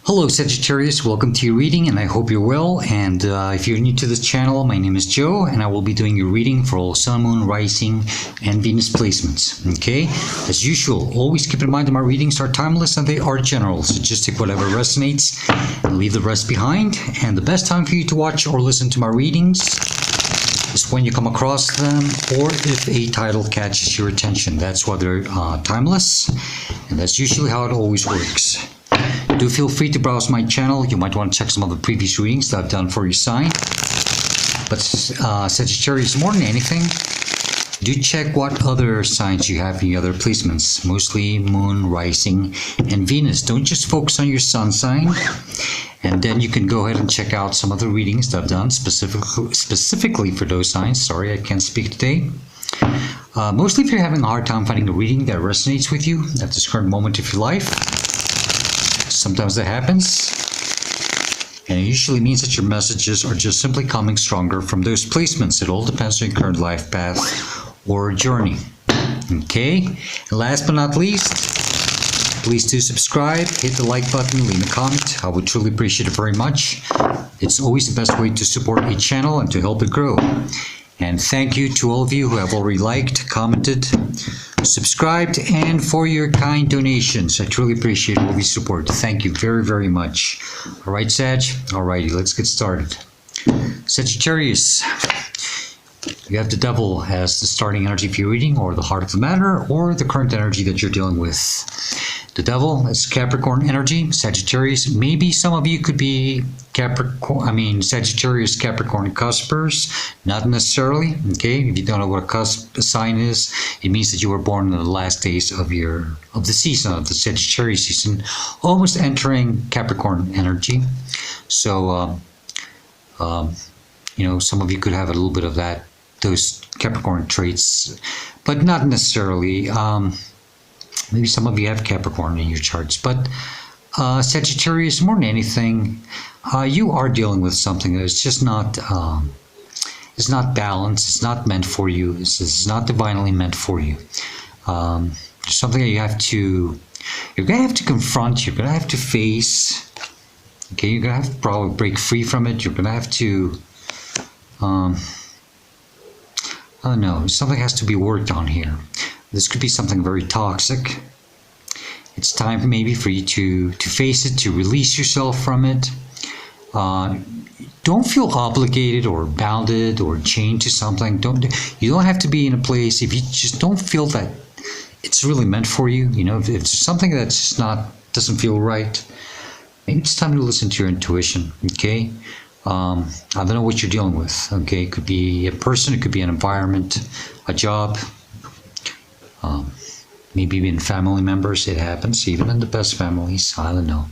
Hello Sagittarius, welcome to your reading and I hope you're well. And if you're new to this channel, my name is Joe and I will be doing your reading for all Sun, Moon, Rising and Venus placements. Okay, as usual, always keep in mind that my readings are timeless and they are general. So just take whatever resonates and leave the rest behind. And the best time for you to watch or listen to my readings is when you come across them or if a title catches your attention. That's why they're timeless and that's usually how it always works. Do feel free to browse my channel. You might want to check some of the previous readings that I've done for your sign. But Sagittarius, more than anything, do check what other signs you have in your other placements. Mostly Moon, Rising, and Venus. Don't just focus on your Sun sign. And then you can go ahead and check out some of the readings that I've done specifically for those signs. Sorry, I can't speak today. Mostly if you're having a hard time finding a reading that resonates with you at this current moment of your life. Sometimes that happens, and it usually means that your messages are just simply coming stronger from those placements. It all depends on your current life path or journey. Okay, and last but not least, please do subscribe, hit the like button, leave a comment. I would truly appreciate it very much. It's always the best way to support a channel and to help it grow. And thank you to all of you who have already liked, commented, subscribed, and for your kind donations. I truly appreciate all of your support. Thank you very, very much. All right, Sag? Alrighty, let's get started. Sagittarius, you have the Devil as the starting energy for your reading, or the heart of the matter, or the current energy that you're dealing with. The Devil is Capricorn energy. Sagittarius, maybe some of you could be Sagittarius Capricorn cuspers, not necessarily. Okay, if you don't know what a cusp sign is, it means that you were born in the last days of the season, of the Sagittarius season, almost entering Capricorn energy. So you know, some of you could have a little bit of those Capricorn traits, but not necessarily. Maybe some of you have Capricorn in your charts, but Sagittarius, more than anything, you are dealing with something that's just not, it's not balanced, it's not meant for you, it's not divinely meant for you. There's something that you're going to have to confront, you're going to have to face. Okay, you're going to have to probably break free from it, you're going to have to, I don't know, something has to be worked on here. This could be something very toxic. It's time maybe for you to face it, to release yourself from it. Don't feel obligated or bounded or chained to something. You don't have to be in a place if you just don't feel that it's really meant for you. You know, if it's something that's just doesn't feel right, maybe it's time to listen to your intuition. Okay. I don't know what you're dealing with. Okay, it could be a person, it could be an environment, a job. Maybe even family members. It happens even in the best families. I don't know.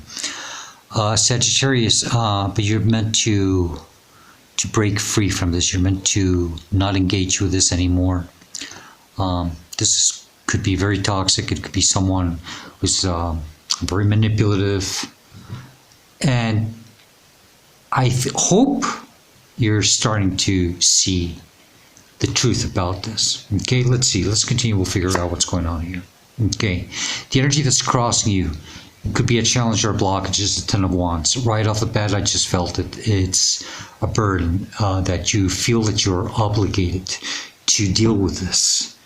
Sagittarius, but you're meant to break free from this. You're meant to not engage with this anymore. Could be very toxic. It could be someone who's very manipulative, and I hope you're starting to see the truth about this. Okay, let's see. Let's continue. We'll figure out what's going on here. Okay, the energy that's crossing you could be a challenge or a block. It's just a Ten of Wands. Right off the bat, I just felt it. It's a burden that you feel that you're obligated to deal with this.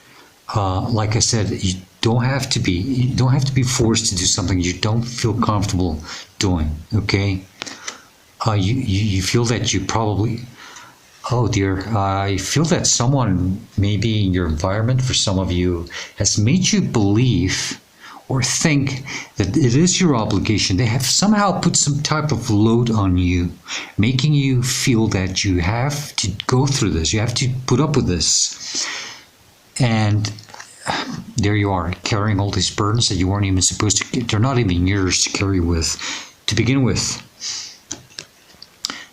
Like I said, you don't have to be forced to do something you don't feel comfortable doing. Okay, you feel that you probably. Oh dear, I feel that someone, maybe in your environment, for some of you, has made you believe or think that it is your obligation. They have somehow put some type of load on you, making you feel that you have to go through this, you have to put up with this. And there you are, carrying all these burdens that you weren't even supposed to, they're not even yours to carry to begin with.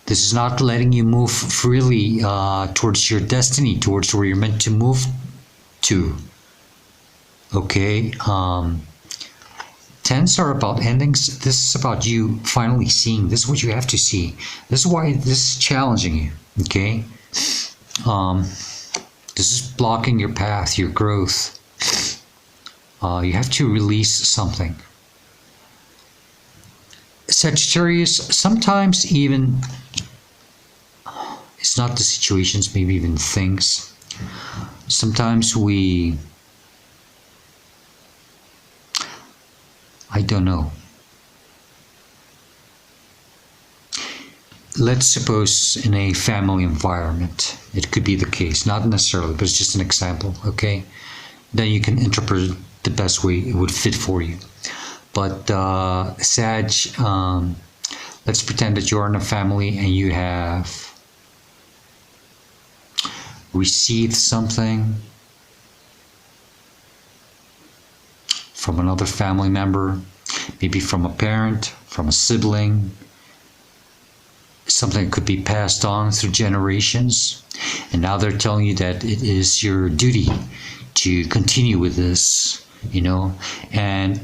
This is not letting you move freely towards your destiny, towards where you're meant to move to. Okay. Tens are about endings. This is about you finally seeing. This is what you have to see. This is why this is challenging you. Okay. This is blocking your path, your growth. You have to release something. Sagittarius, sometimes even it's not the situations, maybe even things. Sometimes I don't know. Let's suppose in a family environment, it could be the case, not necessarily, but it's just an example, okay? Then you can interpret it the best way it would fit for you. But Sag, let's pretend that you're in a family and you have received something from another family member, maybe from a parent, from a sibling, something that could be passed on through generations, and now they're telling you that it is your duty to continue with this, you know, and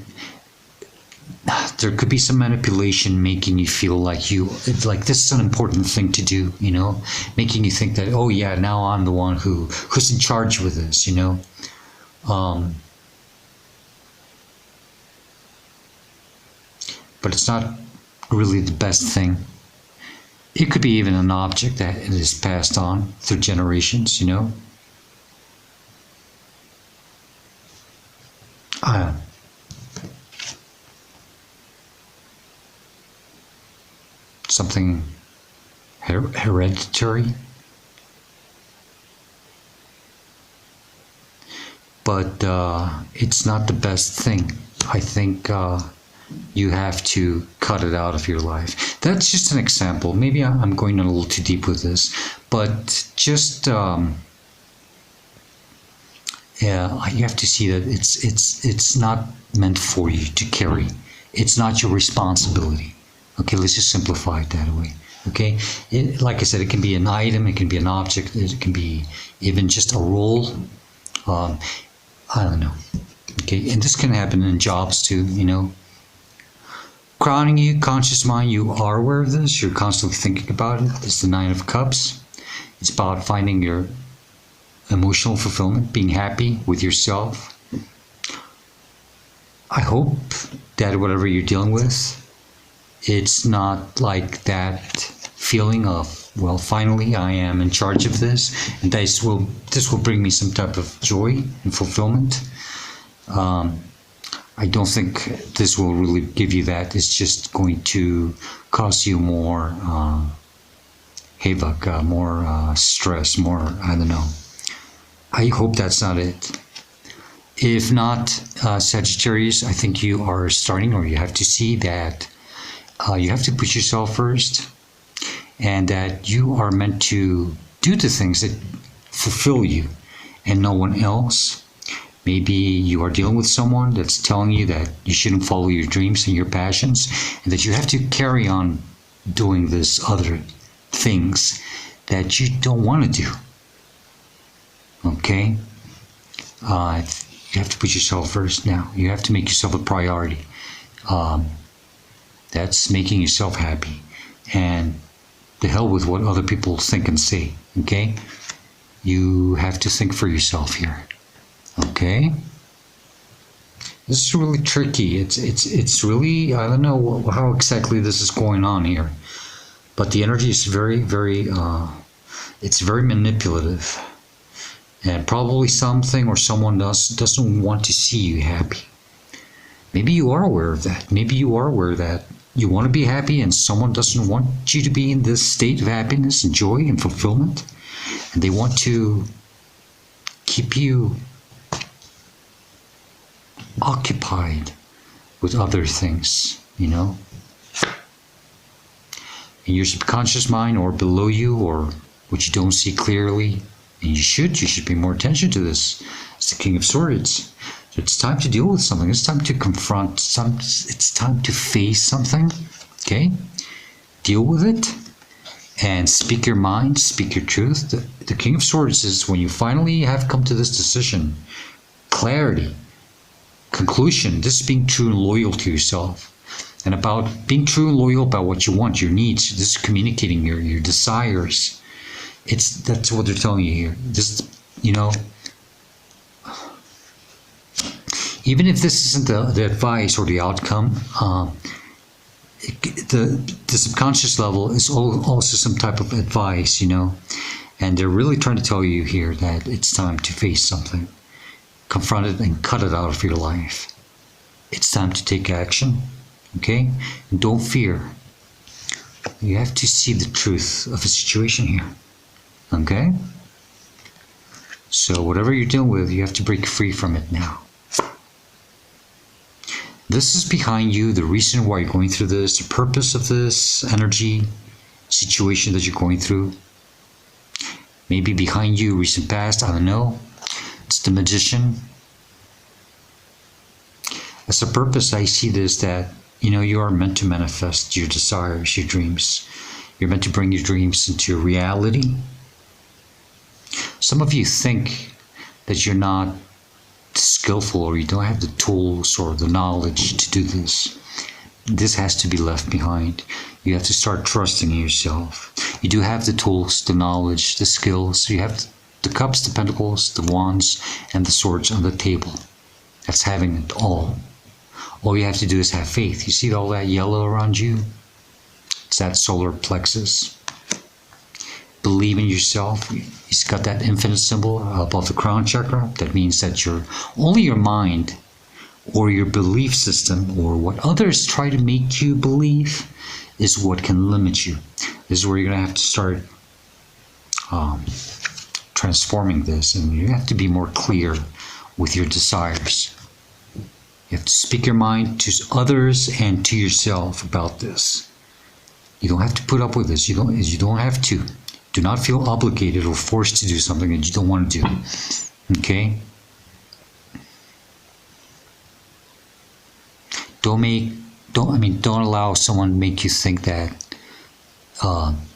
there could be some manipulation making you feel like it's like this is an important thing to do, you know, making you think that, oh yeah, now I'm the one who's in charge with this, you know. But it's not really the best thing. It could be even an object that is passed on through generations, you know. Something hereditary. But it's not the best thing. I think you have to cut it out of your life. That's just an example. Maybe I'm going a little too deep with this, but just yeah, you have to see that it's not meant for you to carry. It's not your responsibility. Okay, let's just simplify it that way. Okay, like I said, it can be an item, it can be an object, it can be even just a role. I don't know. Okay, and this can happen in jobs too, you know. Grounding you, conscious mind, you are aware of this, you're constantly thinking about it. It's the Nine of Cups. It's about finding your emotional fulfillment, being happy with yourself. I hope that whatever you're dealing with, it's not like that feeling of, well, finally I am in charge of this, and this will bring me some type of joy and fulfillment. I don't think this will really give you that. It's just going to cause you more havoc, more stress, more, I don't know. I hope that's not it. If not, Sagittarius, I think you are starting, or you have to see that you have to put yourself first, and that you are meant to do the things that fulfill you and no one else. Maybe you are dealing with someone that's telling you that you shouldn't follow your dreams and your passions, and that you have to carry on doing this other things that you don't want to do. Okay? You have to put yourself first now. You have to make yourself a priority. That's making yourself happy. And the hell with what other people think and say. Okay? You have to think for yourself here. Okay? This is really tricky. It's really, I don't know how exactly this is going on here. But the energy is very, very, it's very manipulative. And probably something or someone doesn't want to see you happy. Maybe you are aware of that. Maybe you are aware that you want to be happy and someone doesn't want you to be in this state of happiness and joy and fulfillment. And they want to keep you occupied with other things, you know. In your subconscious mind, or below you, or what you don't see clearly, and you should pay more attention to this. It's the King of Swords. So it's time to deal with something. It's time to confront it's time to face something. Okay? Deal with it and speak your mind, speak your truth. The King of Swords is when you finally have come to this decision, clarity, conclusion. This is being true and loyal to yourself. And about being true and loyal about what you want, your needs. This is communicating your desires. That's what they're telling you here. This, you know, even if this isn't the advice or the outcome, the subconscious level is also some type of advice, and they're really trying to tell you here that it's time to face something, confront it and cut it out of your life. It's time to take action, okay? And don't fear. You have to see the truth of the situation here, okay? So whatever you're dealing with, you have to break free from it now. This is behind you, the reason why you're going through this, the purpose of this energy situation that you're going through. Maybe behind you, recent past, I don't know. It's the Magician. As a purpose, I see this that, you are meant to manifest your desires, your dreams. You're meant to bring your dreams into reality. Some of you think that you're not skillful or you don't have the tools or the knowledge to do this. This has to be left behind. You have to start trusting in yourself. You do have the tools, the knowledge, the skills. You have the cups, the pentacles, the wands, and the swords on the table. That's having it all. All you have to do is have faith. You see all that yellow around you? It's that solar plexus. Believe in yourself. He's got that infinite symbol above the crown chakra. That means that only your mind or your belief system or what others try to make you believe is what can limit you. This is where you're going to have to start transforming this, and you have to be more clear with your desires. You have to speak your mind to others and to yourself about this. You don't have to put up with this. You don't have to. Do not feel obligated or forced to do something that you don't want to do. Okay? Don't allow someone to make you think that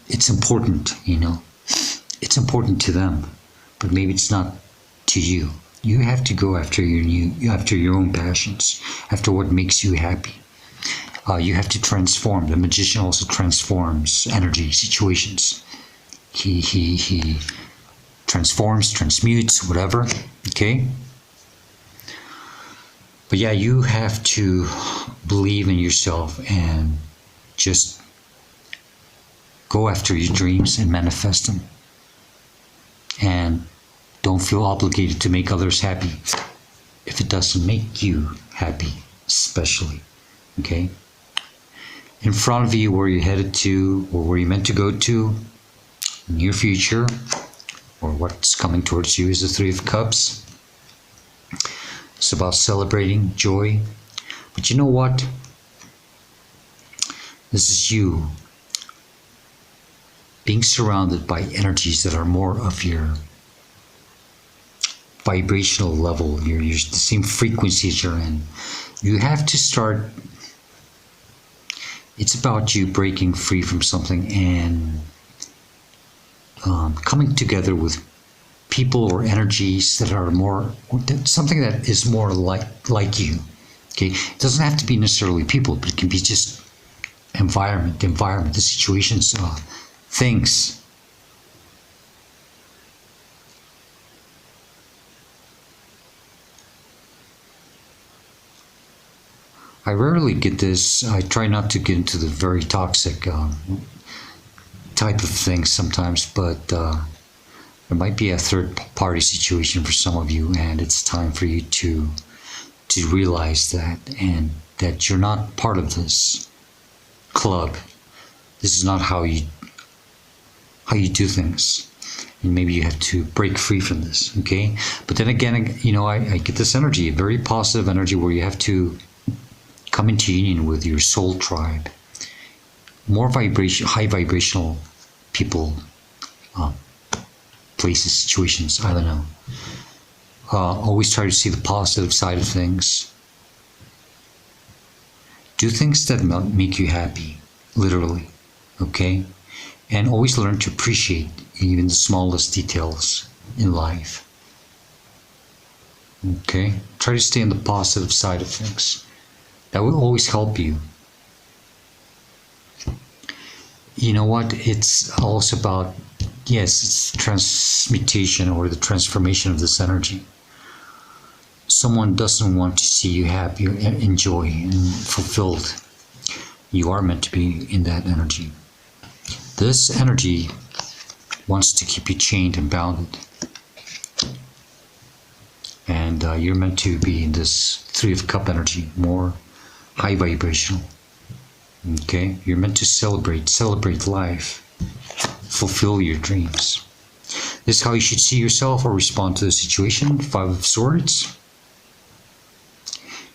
it's important, It's important to them, but maybe it's not to you. You have to go after your own passions, after what makes you happy. You have to transform. The Magician also transforms energy, situations. He transforms, transmutes, whatever, okay? But yeah, you have to believe in yourself and just go after your dreams and manifest them. And don't feel obligated to make others happy if it doesn't make you happy, especially, okay? In front of you, where you're headed to or where you're meant to go to, near future, or what's coming towards you, is the Three of Cups. It's about celebrating joy. But you know what? This is you being surrounded by energies that are more of your vibrational level, the same frequencies you're in. You have to start. It's about you breaking free from something and coming together with people or energies that are something that is more like you. Okay, it doesn't have to be necessarily people, but it can be just the environment, the situations, things. I rarely get this. I try not to get into the very toxic type of things sometimes, but there might be a third-party situation for some of you, and it's time for you to realize that, and that you're not part of this club. This is not how you do things, and maybe you have to break free from this. Okay, but then again, I get this energy, a very positive energy, where you have to come into union with your soul tribe, more high vibrational people, places, situations, I don't know. Always try to see the positive side of things. Do things that make you happy, literally, okay? And always learn to appreciate even the smallest details in life. Okay? Try to stay on the positive side of things. That will always help you. You know what? It's also about, yes, it's transmutation or the transformation of this energy. Someone doesn't want to see you happy, enjoy, and fulfilled. You are meant to be in that energy. This energy wants to keep you chained and bounded. And you're meant to be in this Three of Cup energy, more high vibrational. Okay? You're meant to celebrate life, fulfill your dreams. This is how you should see yourself or respond to the situation. Five of Swords.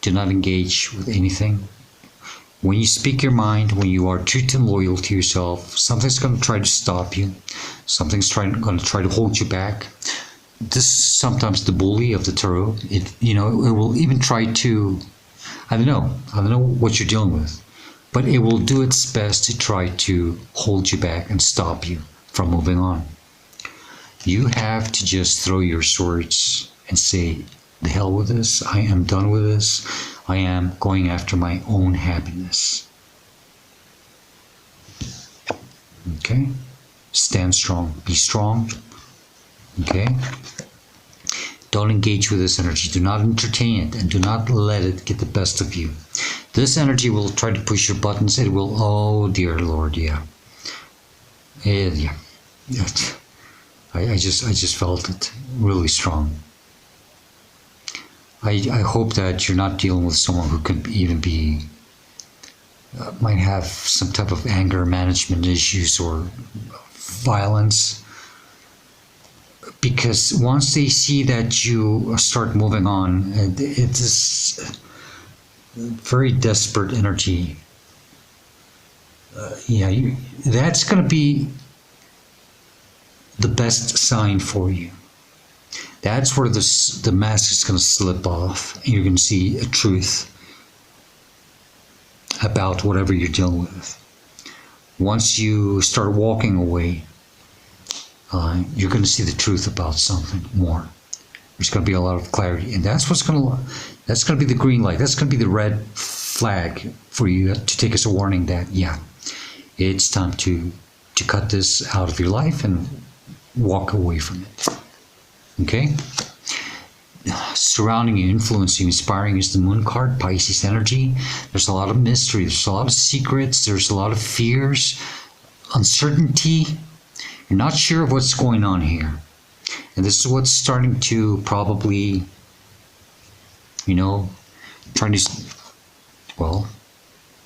Do not engage with anything. When you speak your mind, when you are true and loyal to yourself, something's going to try to stop you. Something's going to try to hold you back. This is sometimes the bully of the tarot. It will even try to, I don't know what you're dealing with, but it will do its best to try to hold you back and stop you from moving on. You have to just throw your swords and say, the hell with this. I am done with this. I am going after my own happiness. Okay? Stand strong. Be strong. Okay? Don't engage with this energy. Do not entertain it, and do not let it get the best of you. This energy will try to push your buttons. It will, oh dear Lord, yeah. Yeah. I just felt it really strong. I hope that you're not dealing with someone who could even be, might have some type of anger management issues or violence. Because once they see that you start moving on, it is very desperate energy. That's going to be the best sign for you. That's where the mask is going to slip off, and you're going to see a truth about whatever you're dealing with. Once you start walking away, you're going to see the truth about something more. There's going to be a lot of clarity, and that's going to be the green light. That's going to be the red flag for you to take as a warning that it's time to cut this out of your life and walk away from it. Okay? Surrounding you, influencing, inspiring is the Moon card, Pisces energy. There's a lot of mystery. There's a lot of secrets. There's a lot of fears, uncertainty. You're not sure of what's going on here. And this is what's starting to probably, trying to, well,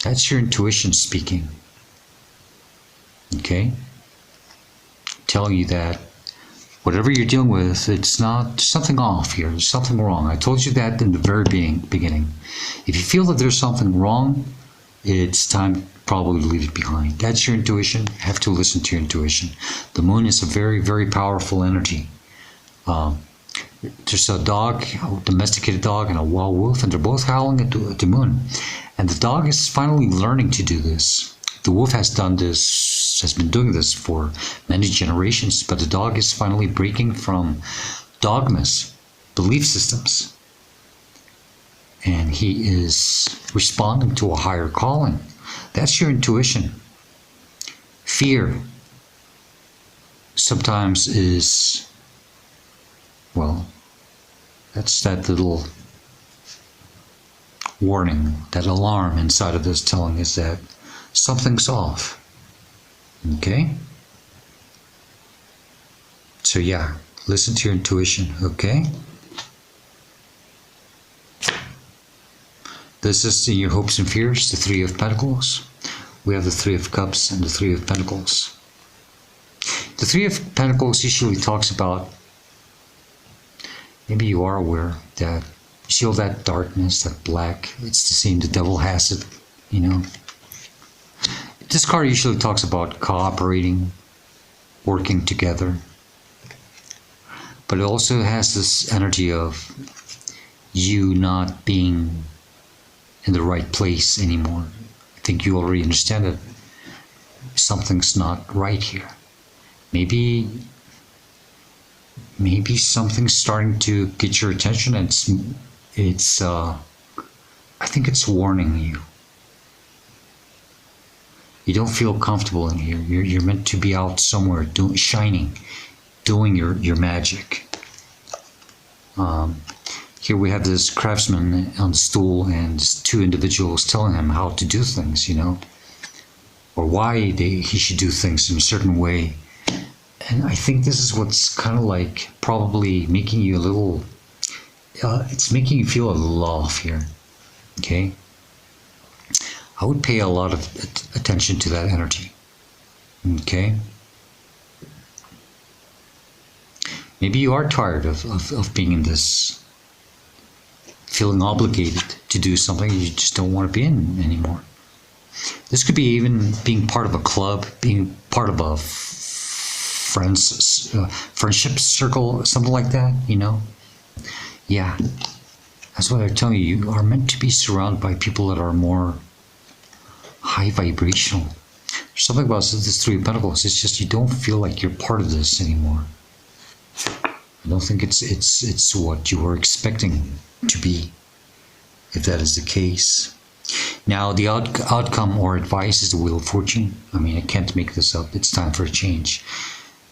that's your intuition speaking. Okay? Telling you that whatever you're dealing with, it's not something off here. There's something wrong. I told you that in the very beginning. If you feel that there's something wrong, it's time to probably leave it behind. That's your intuition. You have to listen to your intuition. The moon is a very, very powerful energy. There's a dog, a domesticated dog, and a wild wolf, and they're both howling at the moon. And the dog is finally learning to do this. The wolf has been doing this for many generations, but the dog is finally breaking from dogmas, belief systems. And he is responding to a higher calling. That's your intuition. Fear sometimes is, well, that's that little warning, that alarm inside of this telling us that something's off. Okay? So listen to your intuition, okay? This is in your hopes and fears, the Three of Pentacles. We have the Three of Cups and the Three of Pentacles. The Three of Pentacles usually talks about, maybe you are aware that you see all that darkness, that black, it's the same, the devil has it, This card usually talks about cooperating, working together. But it also has this energy of you not being in the right place anymore. I think you already understand that something's not right here. Maybe something's starting to get your attention, and it's I think it's warning you. You don't feel comfortable in here. You're meant to be out somewhere, shining, doing your magic. Here we have this craftsman on the stool, and two individuals telling him how to do things, or why he should do things in a certain way. And I think this is what's kind of like probably making you a little, it's making you feel a little off here, okay? I would pay a lot of attention to that energy, okay? Maybe you are tired of being in this, feeling obligated to do something you just don't want to be in anymore. This could be even being part of a club, being part of a friendship circle, something like that, you know? Yeah, that's what I'm telling you. You are meant to be surrounded by people that are more high vibrational. There's something about this Three of Pentacles. It's just you don't feel like you're part of this anymore. I don't think it's what you were expecting to be, if that is the case. Now, the outcome or advice is the Wheel of Fortune. I mean, I can't make this up. It's time for a change.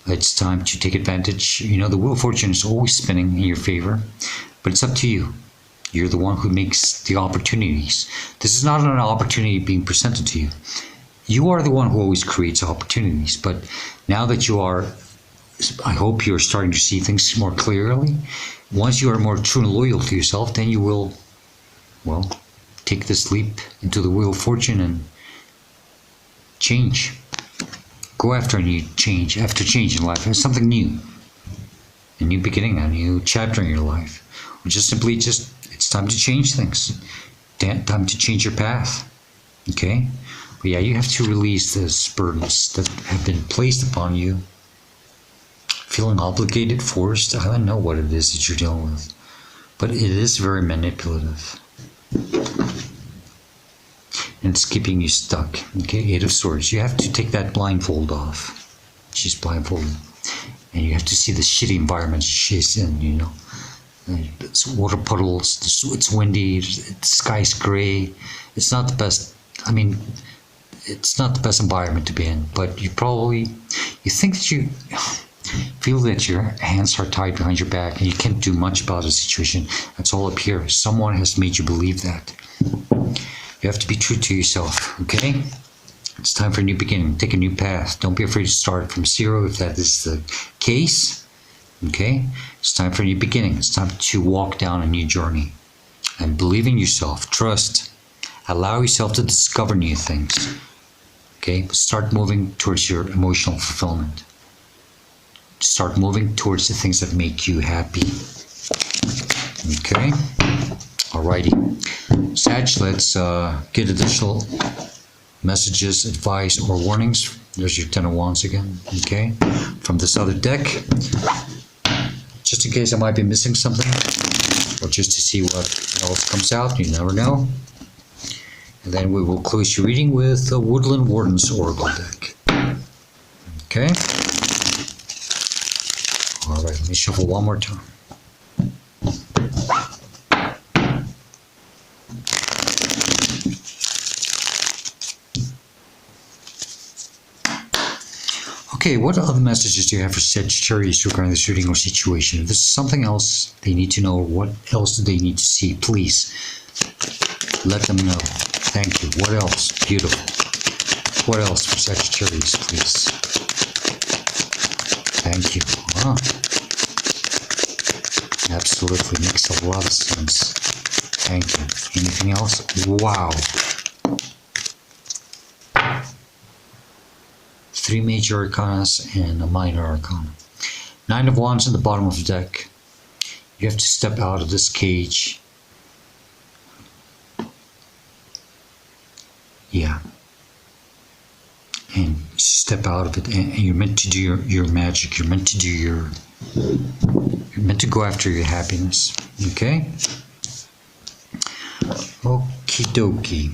It's time to take advantage. You know, the Wheel of Fortune is always spinning in your favor, but it's up to you. You're the one who makes the opportunities. This is not an opportunity being presented to you. You are the one who always creates opportunities, but now that you are, I hope you're starting to see things more clearly. Once you are more true and loyal to yourself, then you will, well, take this leap into the Wheel of Fortune and change. Go after a new change, after change in life. There's something new. A new beginning, a new chapter in your life. Or just simply it's time to change things. Time to change your path. Okay? But yeah, you have to release those burdens that have been placed upon you. Feeling obligated, forced, I don't know what it is that you're dealing with. But it is very manipulative. And it's keeping you stuck. Okay, Eight of Swords. You have to take that blindfold off. She's blindfolded. And you have to see the shitty environment she's in, you know. It's water puddles, it's windy, the sky's gray. It's not the best, I mean, it's not the best environment to be in, but you think that you feel that your hands are tied behind your back and you can't do much about the situation. That's all up here. Someone has made you believe that. You have to be true to yourself, okay? It's time for a new beginning. Take a new path. Don't be afraid to start from zero if that is the case, okay? It's time for a new beginning. It's time to walk down a new journey. And believe in yourself. Trust. Allow yourself to discover new things, okay? But start moving towards your emotional fulfillment. Start moving towards the things that make you happy. Okay? Alrighty. Sag, let's get additional messages, advice, or warnings. There's your Ten of Wands again. Okay? From this other deck. Just in case I might be missing something. Or just to see what else comes out. You never know. And then we will close your reading with the Woodland Warden's Oracle deck. Okay? Alright, let me shuffle one more time. Okay, what other messages do you have for Sagittarius regarding this reading or situation? If this is something else they need to know, what else do they need to see? Please let them know. Thank you. What else? Beautiful. What else for Sagittarius, please? Thank you. Wow. Absolutely makes a lot of sense. Thank you. Anything else? Wow. 3 major arcanas and a minor arcana. 9 of Wands in the bottom of the deck. You have to step out of this cage. Yeah. And step out of it, and you're meant to do your magic. You're meant to do you're meant to go after your happiness. Okay? Okie dokie.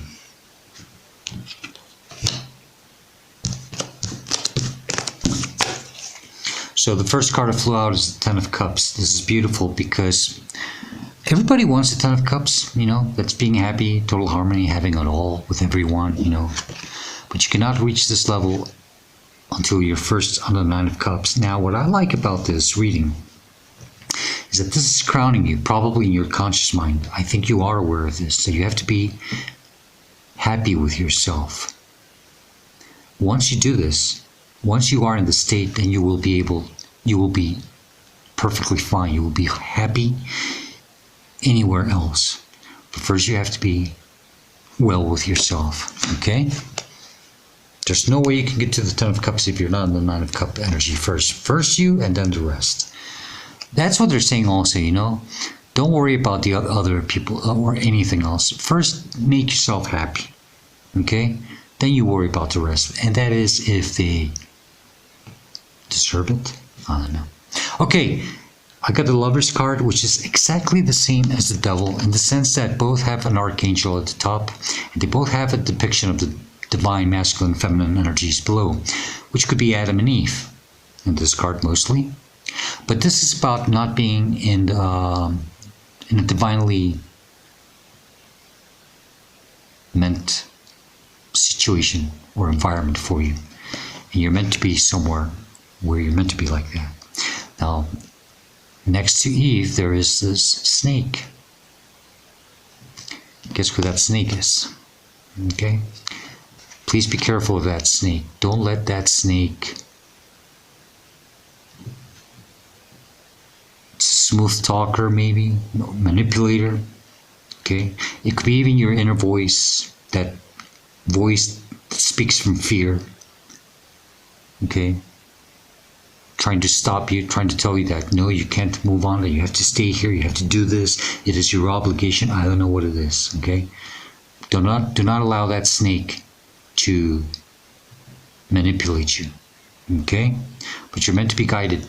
So the first card that flew out is the Ten of Cups. This is beautiful because everybody wants the Ten of Cups, you know, that's being happy, total harmony, having it all with everyone, you know. But you cannot reach this level until you're first on the Nine of Cups. Now, what I like about this reading is that this is crowning you, probably in your conscious mind. I think you are aware of this, that you have to be happy with yourself. once you do this, once you are in the state, then you will be perfectly fine. You will be happy anywhere else. But first you have to be well with yourself, okay? There's no way you can get to the Ten of Cups if you're not in the Nine of Cups energy first. First you, and then the rest. That's what they're saying also, you know? Don't worry about the other people or anything else. First, make yourself happy, okay? Then you worry about the rest. And that is if they deserve it. I don't know. Okay, I got the Lover's card, which is exactly the same as the Devil in the sense that both have an archangel at the top, and they both have a depiction of the divine masculine and feminine energies below, which could be Adam and Eve in this card mostly. But this is about not being in a divinely meant situation or environment for you. And you're meant to be somewhere where you're meant to be like that. Now, next to Eve, there is this snake. Guess who that snake is? Okay? Please be careful of that snake. Don't let that snake... It's a smooth talker, maybe, manipulator. Okay? It could be even your inner voice, that voice that speaks from fear. Okay? Trying to stop you, trying to tell you that no, you can't move on, that you have to stay here, you have to do this, it is your obligation. I don't know what it is, okay? Do not allow that snake to manipulate you, okay? But you're meant to be guided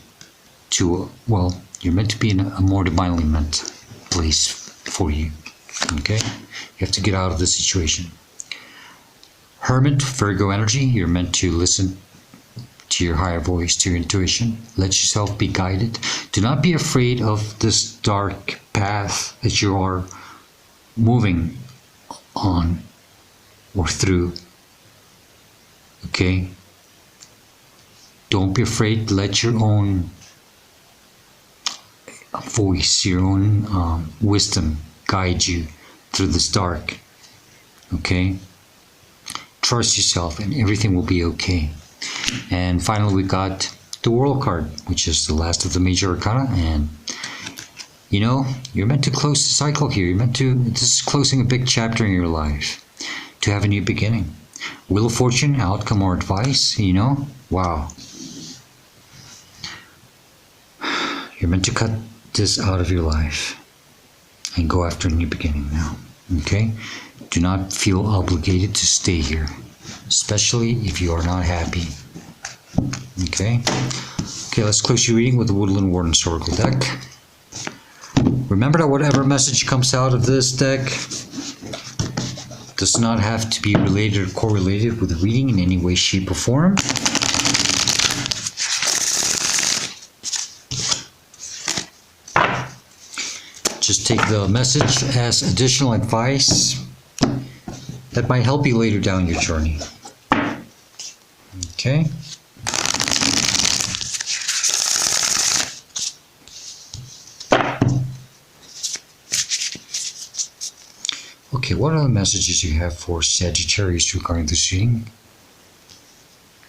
to, well, you're meant to be in a more divinely meant place for you, okay? You have to get out of the situation. Hermit, Virgo energy, you're meant to listen to your higher voice, to your intuition. Let yourself be guided. Do not be afraid of this dark path that you are moving on or through. Okay? Don't be afraid. Let your own voice, your own wisdom guide you through this dark. Okay? Trust yourself and everything will be okay. And finally, we got the World card, which is the last of the major arcana. And you know, you're meant to close the cycle here. You're meant to, this is closing a big chapter in your life, to have a new beginning. Wheel of Fortune, outcome or advice, you know, wow. You're meant to cut this out of your life and go after a new beginning now, okay? Do not feel obligated to stay here, especially if you are not happy. Okay, let's close your reading with the Woodland Warden's Oracle deck. Remember that whatever message comes out of this deck does not have to be related or correlated with the reading in any way, shape, or form. Just take the message as additional advice that might help you later down your journey. Okay. Okay, what are the messages you have for Sagittarius regarding this reading?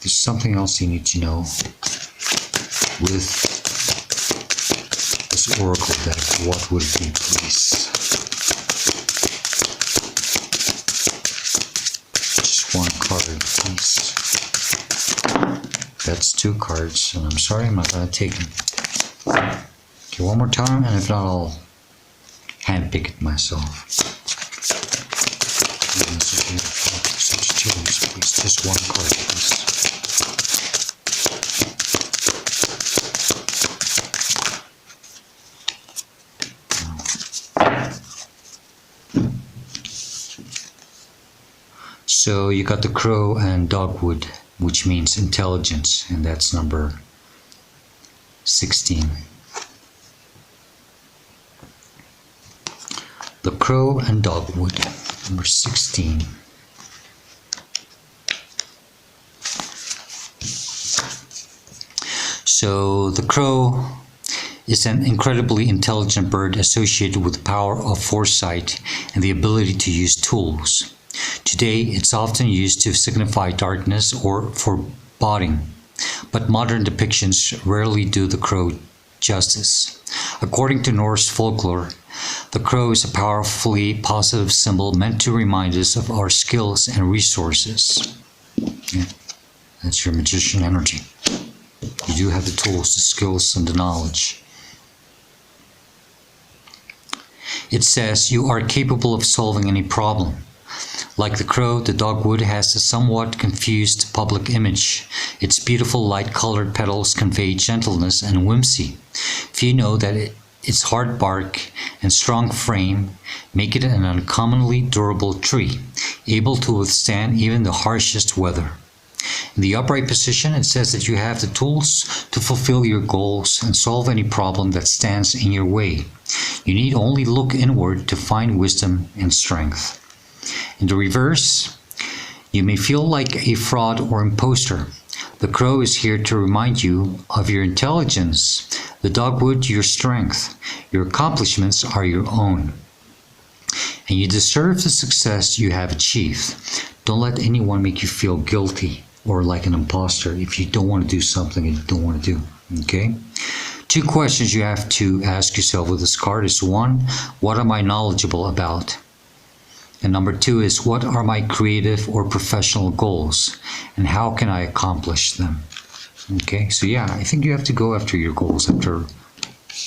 There's something else you need to know with this oracle deck. What would it be, please? Just one card, please. That's two cards, and I'm sorry, I'm not going to take them. Okay, one more time, and if not, I'll handpick it myself. Sagittarius, please. Just one card, please. So you got the crow and dogwood, which means intelligence, and that's number 16. The crow and dogwood, number 16. So the crow is an incredibly intelligent bird associated with the power of foresight and the ability to use tools. Today, it's often used to signify darkness or foreboding, but modern depictions rarely do the crow justice. According to Norse folklore, the crow is a powerfully positive symbol meant to remind us of our skills and resources. Yeah, that's your magician energy. You do have the tools, the skills, and the knowledge. It says you are capable of solving any problem. Like the crow, the dogwood has a somewhat confused public image. Its beautiful light-colored petals convey gentleness and whimsy. Few know that its hard bark and strong frame make it an uncommonly durable tree, able to withstand even the harshest weather. In the upright position, it says that you have the tools to fulfill your goals and solve any problem that stands in your way. You need only look inward to find wisdom and strength. In the reverse, you may feel like a fraud or imposter. The crow is here to remind you of your intelligence, the dogwood your strength. Your accomplishments are your own, and you deserve the success you have achieved. Don't let anyone make you feel guilty or like an imposter if you don't want to do something and you don't want to do. Okay? 2 questions you have to ask yourself with this card is 1, what am I knowledgeable about? And number 2 is, what are my creative or professional goals? And how can I accomplish them? Okay, so yeah, I think you have to go after your goals, after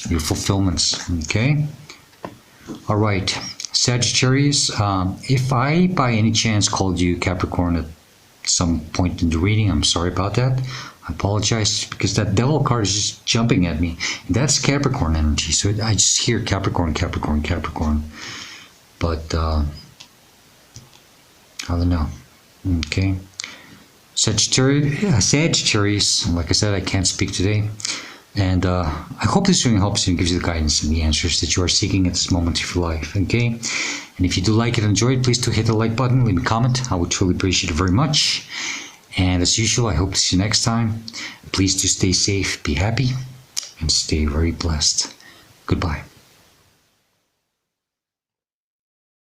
your fulfillments. Okay? All right, Sagittarius, if I by any chance called you Capricorn at some point in the reading, I'm sorry about that. I apologize, because that devil card is just jumping at me. That's Capricorn energy, so I just hear Capricorn, Capricorn, Capricorn. But, I don't know. Okay. Sagittarius, like I said, I can't speak today. And I hope this reading helps you and gives you the guidance and the answers that you are seeking at this moment of your life. Okay? And if you do like it and enjoy it, please do hit the like button, leave a comment. I would truly appreciate it very much. And as usual, I hope to see you next time. Please do stay safe, be happy, and stay very blessed. Goodbye.